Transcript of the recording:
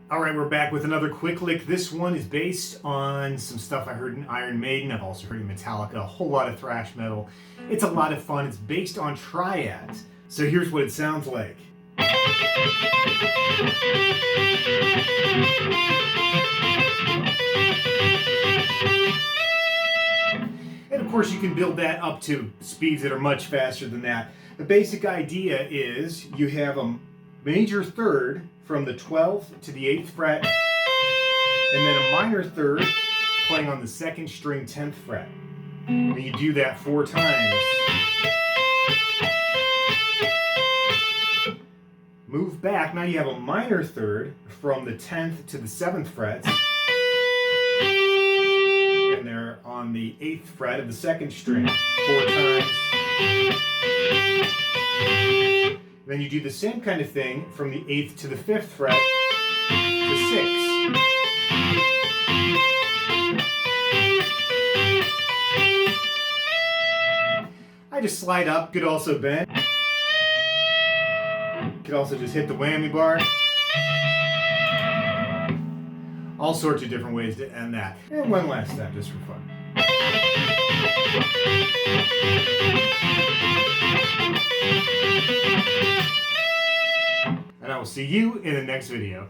All right, we're back with another quick lick. This one is based on some stuff I heard in Iron Maiden. I've also heard in Metallica, a whole lot of thrash metal. It's a lot of fun. It's based on triads. So here's what it sounds like. And of course you can build that up to speeds that are much faster than that. The basic idea is you have a major third from the 12th to the 8th fret, and then a minor third playing on the 2nd string 10th fret. And you do that 4 times. Move back, now you have a minor third from the 10th to the 7th fret, and they're on the 8th fret of the 2nd string 4 times. Then you do the same kind of thing from the 8th to the 5th fret to 6. I just slide up, could also bend. Could also just hit the whammy bar. All sorts of different ways to end that. And one last time, just for fun. And I will see you in the next video.